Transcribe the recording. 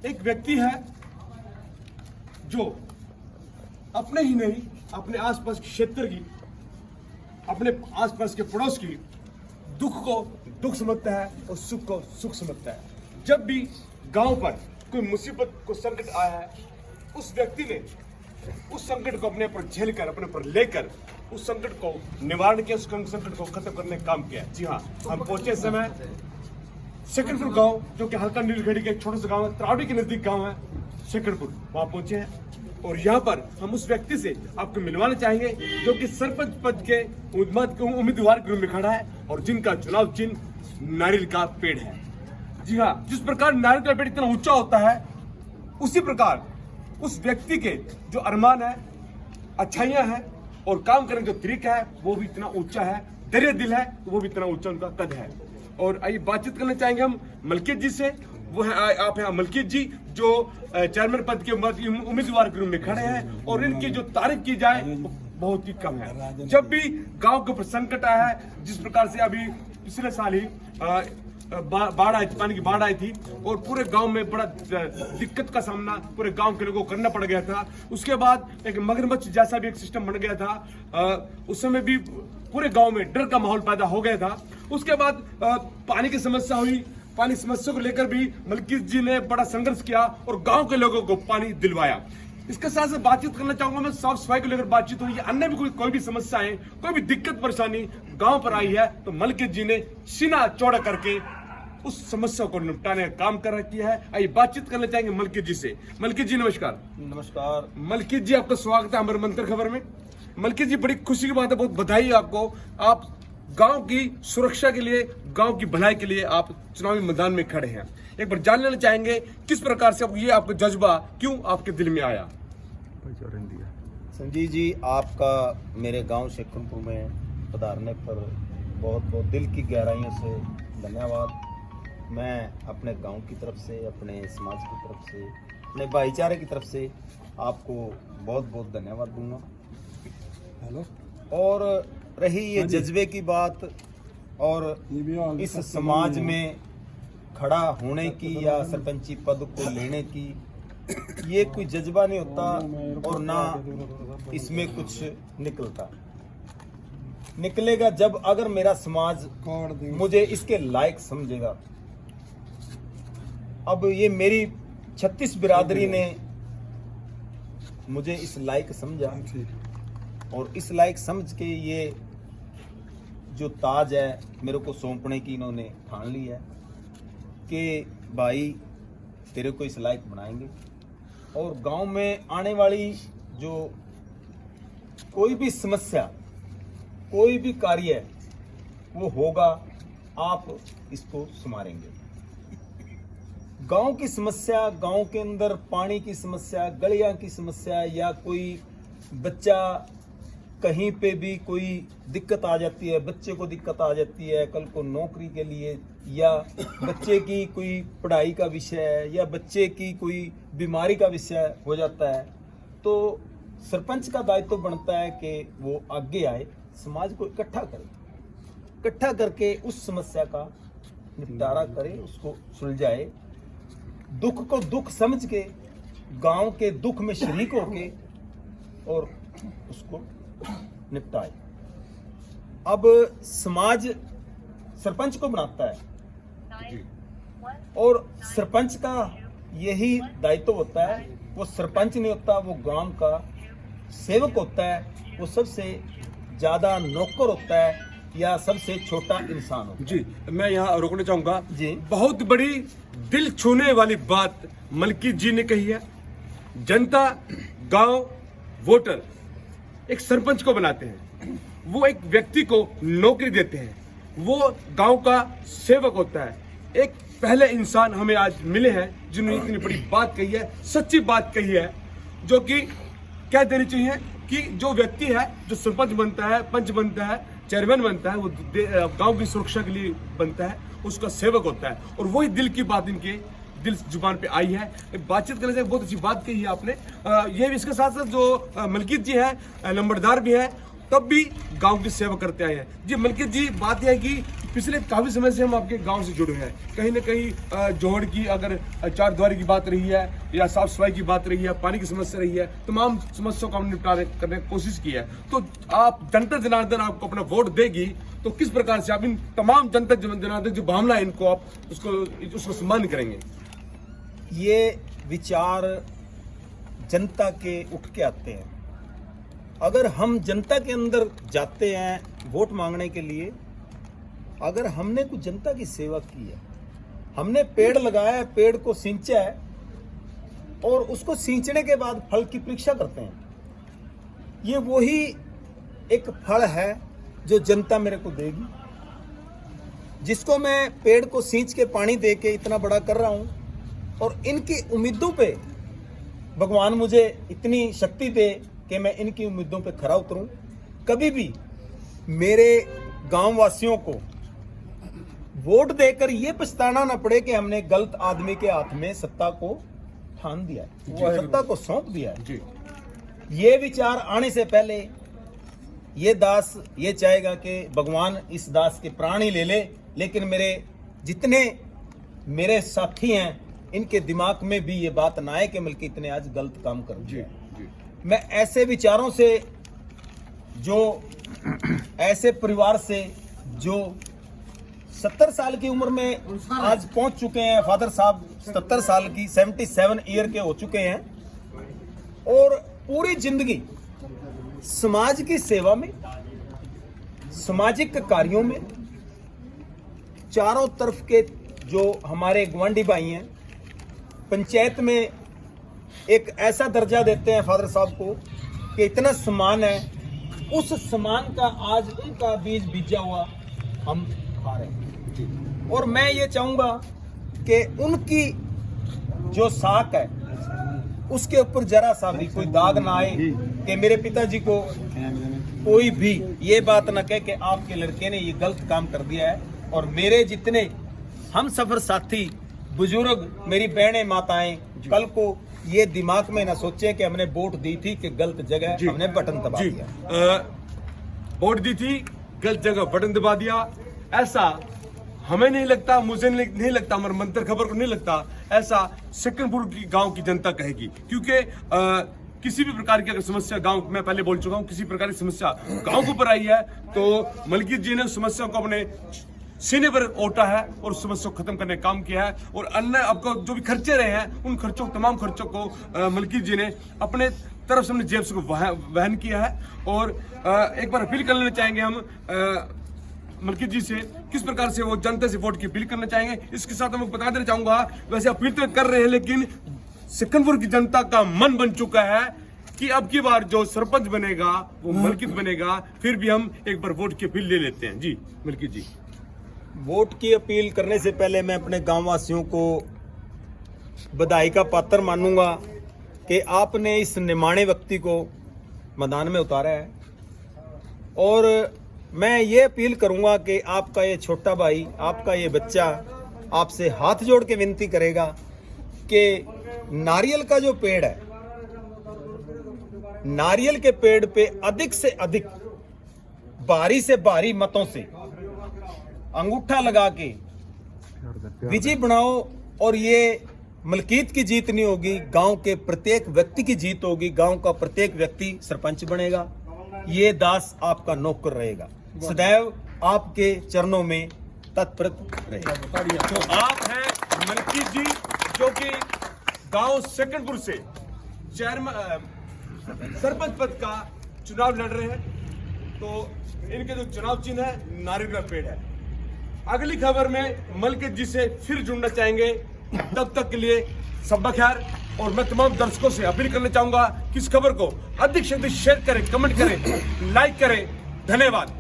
एक व्यक्ति है जो अपने ही नहीं, अपने आसपास के क्षेत्र की, अपने आसपास के पड़ोस की दुख को दुख समझता है और सुख को सुख समझता है। जब भी गांव पर कोई मुसीबत को संकट आया है, उस व्यक्ति ने उस संकट को अपने पर झेल कर, अपने पर लेकर उस संकट को निवारण किया, उस संकट को खत्म करने का काम किया। जी हाँ, हम पहुंचे समय शेखरपुर गांव, जो कि हल्का नीलगढ़ी का एक छोटा सा गांव है, त्रावड़ी के नजदीक गांव है शेखरपुर, वहां पहुंचे हैं। और यहाँ पर हम उस व्यक्ति से आपको मिलवाना चाहेंगे जो कि सरपंच पद के उम्मीदवार के रूप में खड़ा है और जिनका चुनाव चिन्ह नारियल का पेड़ है। जी हाँ, जिस प्रकार नारियल का पेड़ इतना ऊंचा होता है, उसी प्रकार उस व्यक्ति के जो अरमान है, अच्छाइयां हैं और काम करने का जो तरीका है वो भी इतना ऊंचा है, दरिया दिल है वो भी इतना ऊंचा उनका कद है। और आइए बातचीत करना चाहेंगे हम मलकीत जी से। वो है आप हैं मलकीत जी, जो चेयरमैन पद के उम्मीदवार के रूप में खड़े हैं और इनकी जो तारीफ की जाए वो बहुत ही कम है। जब भी गांव के ऊपर संकट आया है, जिस प्रकार से अभी पिछले साल ही बाढ़ आई, पानी की बाढ़ आई थी और पूरे गांव में बड़ा दिक्कत का सामना पूरे गांव के लोगों को करना पड़ गया था। उसके बाद एक मगरमच्छ जैसा भी एक सिस्टम बन गया था, उस समय भी पूरे गांव में डर का माहौल पैदा हो गया था। उसके बाद पानी की समस्या हुई, पानी समस्या को लेकर भी मलकीत जी ने बड़ा संघर्ष किया और गांव के लोगों को पानी दिलवाया। इसके साथ साथ बातचीत करना चाहूंगा मैं, साफ सफाई को लेकर बातचीत हुई, अन्य भी कोई भी समस्या है, कोई भी दिक्कत परेशानी गांव पर आई है तो मलकीत जी ने सीना चौड़ा करके उस समस्या को निपटाने का काम किया है। आइए बातचीत करना चाहेंगे मलकीत जी से। मलकीत जी नमस्कार। नमस्कार मलकीत जी, आपका स्वागत है हमारे मंत्र खबर में। मलकीत जी, बड़ी खुशी की बात है, बहुत बधाई आपको। आप गांव की सुरक्षा के लिए, गांव की भलाई के लिए आप चुनावी मैदान में खड़े हैं। एक बार जान लेना चाहेंगे किस प्रकार से ये आपका जज्बा क्यों आपके दिल में आया? संजीव जी, आपका मेरे गांव शेखरपुर में पधारने पर बहुत बहुत दिल की गहराइयों से धन्यवाद। मैं अपने गांव की तरफ से, अपने समाज की तरफ से, अपने भाईचारे की तरफ से आपको बहुत बहुत धन्यवाद दूंगा। हेलो। और रही ये जज्बे की बात और इस समाज में खड़ा होने की या सरपंची पद को लेने की, ये कोई जज्बा नहीं होता और ना इसमें कुछ निकलता। निकलेगा जब अगर मेरा समाज मुझे इसके लायक समझेगा। अब ये मेरी 36 बिरादरी ने मुझे इस लायक समझा और इस लायक समझ के ये जो ताज है मेरे को सौंपने की इन्होंने ठान ली है कि भाई तेरे को इस लायक बनाएंगे। और गांव में आने वाली जो कोई भी समस्या, कोई भी कार्य वो होगा, आप इसको संभालेंगे। गांव की समस्या, गांव के अंदर पानी की समस्या, गलियां की समस्या, या कोई बच्चा कहीं पे भी कोई दिक्कत आ जाती है, बच्चे को दिक्कत आ जाती है कल को नौकरी के लिए, या बच्चे की कोई पढ़ाई का विषय है, या बच्चे की कोई बीमारी का विषय हो जाता है, तो सरपंच का दायित्व बनता है कि वो आगे आए, समाज को इकट्ठा करे, इकट्ठा करके उस समस्या का निपटारा करे, उसको सुलझाए, दुख को दुख समझ के, गांव के दुख में शरीक होके और उसको निपटाए। अब समाज सरपंच को बनाता है और सरपंच का यही दायित्व होता है। वो सरपंच नहीं होता, वो गांव का सेवक होता है, वो सबसे ज्यादा नौकर होता है या सबसे छोटा इंसान होता है। जी, मैं यहाँ रोकना चाहूंगा जी। बहुत बड़ी दिल छूने वाली बात मलकीत जी ने कही है। जनता, गांव, वोटर एक सरपंच को बनाते हैं, वो एक व्यक्ति को नौकरी देते हैं, वो गांव का सेवक होता है। एक पहले इंसान हमें आज मिले हैं जिन्होंने इतनी बड़ी बात कही है, सच्ची बात कही है, जो कि कह देनी चाहिए कि जो व्यक्ति है, जो सरपंच बनता है, पंच बनता है, चेयरमैन बनता है, वो गांव की सुरक्षा के लिए बनता है, उसका सेवक होता है। और वही दिल की बात इनके दिल जुबान पे आई है। बातचीत करने से बहुत अच्छी बात कही है आपने। ये भी इसके साथ साथ जो मलकीत जी है नंबरदार भी है, तब भी गांव की सेवा करते आए हैं। जी मलकीत जी, बात यह है कि पिछले काफी समय से हम आपके गांव से जुड़े हैं। कहीं ना कहीं जोड़ की अगर चार द्वारी की बात रही है या साफ सफाई की बात रही है, पानी की समस्या रही है, तमाम समस्याओं का हम निपटारे करने की कोशिश की है। तो आप जनता जनार्दन आपको अपना वोट देगी तो किस प्रकार से आप इन तमाम जनता जनार्दन जो भावना है इनको आप उसको सम्मान करेंगे? ये विचार जनता के उठ के आते हैं। अगर हम जनता के अंदर जाते हैं वोट मांगने के लिए, अगर हमने कुछ जनता की सेवा की है, हमने पेड़ लगाया है, पेड़ को सींचा है और उसको सींचने के बाद फल की परीक्षा करते हैं, ये वही एक फल है जो जनता मेरे को देगी, जिसको मैं पेड़ को सींच के पानी दे के इतना बड़ा कर रहा हूं और इनकी उम्मीदों पे भगवान मुझे इतनी शक्ति दे कि मैं इनकी उम्मीदों पे खरा उतरूं। कभी भी मेरे गांव वासियों को वोट देकर ये पछताना ना पड़े कि हमने गलत आदमी के हाथ में सत्ता को थान दिया है, सत्ता को सौंप दिया है। जी। ये विचार आने से पहले ये दास ये चाहेगा कि भगवान इस दास के प्राण ही ले ले, लेकिन मेरे जितने मेरे साथी हैं इनके दिमाग में भी ये बात ना आए कि बल्कि इतने आज गलत काम कर दिया। मैं ऐसे विचारों से, जो ऐसे परिवार से जो 70 साल की उम्र में आज पहुंच चुके हैं, फादर साहब 70 साल की 77 ईयर के हो चुके हैं और पूरी जिंदगी समाज की सेवा में, सामाजिक कार्यों में, चारों तरफ के जो हमारे गवांडी भाई हैं पंचायत में एक ऐसा दर्जा देते हैं फादर साहब को कि इतना सम्मान है, उस सम्मान का आज उनका बीज बीजा हुआ हम खा रहे हैं। और मैं ये चाहूंगा कि उनकी जो साख है उसके ऊपर जरा सा भी कोई दाग ना आए, कि मेरे पिताजी को कोई भी ये बात ना कहे कि आपके लड़के ने ये गलत काम कर दिया है। और मेरे जितने हम सफर साथी बुजुर्ग, मेरी बहनें, माताएं, कल को ये दिमाग में ना सोचे कि हमने वोट दी थी कि गलत जगह हमने बटन दबा दिया। वोट दी थी, गलत जगह बटन दबा दिया, ऐसा हमें नहीं लगता, मुझे नहीं लगता, हमारे मंत्र खबर को नहीं लगता ऐसा सकनपुर की गांव की जनता कहेगी। क्योंकि किसी भी प्रकार की अगर समस्या गांव, मैं पहले बोल चुका हूं, किसी प्रकार की समस्या गांव के ऊपर आई है तो मलकीत जी ने समस्या को अपने सीने पर ओटा है और समस्या को खत्म करने का काम किया है। और अन्य आपको जो भी खर्चे रहे हैं उन खर्चों, तमाम खर्चों को मलकीत जी ने अपने तरफ से अपने जेब से वहन किया है। और एक बार अपील कर लेना चाहेंगे हम मलकीत जी से, किस प्रकार से वो जनता से वोट की अपील करना चाहेंगे। इसके साथ मैं बता देना चाहूंगा, वैसे अपील तो कर रहे हैं लेकिन सकनपुर की जनता का मन बन चुका है कि अब की बार जो सरपंच बनेगा वो मलकीत बनेगा। फिर भी हम एक बार वोट की अपील ले लेते हैं। जी मलकीत जी। वोट की अपील करने से पहले मैं अपने गांव वासियों को बधाई का पात्र मानूंगा कि आपने इस निमाणे व्यक्ति को मैदान में उतारा है। और मैं ये अपील करूंगा कि आपका ये छोटा भाई, आपका ये बच्चा आपसे हाथ जोड़ के विनती करेगा कि नारियल का जो पेड़ है, नारियल के पेड़ पे अधिक से अधिक भारी से भारी मतों से अंगूठा लगा के विजय बनाओ। और ये मलकीत की जीत नहीं होगी, गांव के प्रत्येक व्यक्ति की जीत होगी। गांव का प्रत्येक व्यक्ति सरपंच बनेगा, ये दास आपका नौकर रहेगा, सदैव आपके चरणों में तत्पर रहेगा। तो आप हैं मलकीत जी जो कि गांव सकनपुर से चेयरमैन सरपंच पद का चुनाव लड़ रहे हैं। तो इनके जो चुनाव चिन्ह है नारियल का पेड़ है। अगली खबर में मलकीत जी से फिर जुड़ना चाहेंगे। तब तक के लिए सब खैर। और मैं तमाम दर्शकों से अपील करना चाहूंगा कि इस खबर को अधिक से अधिक शेयर करें, कमेंट करें, लाइक करें। धन्यवाद।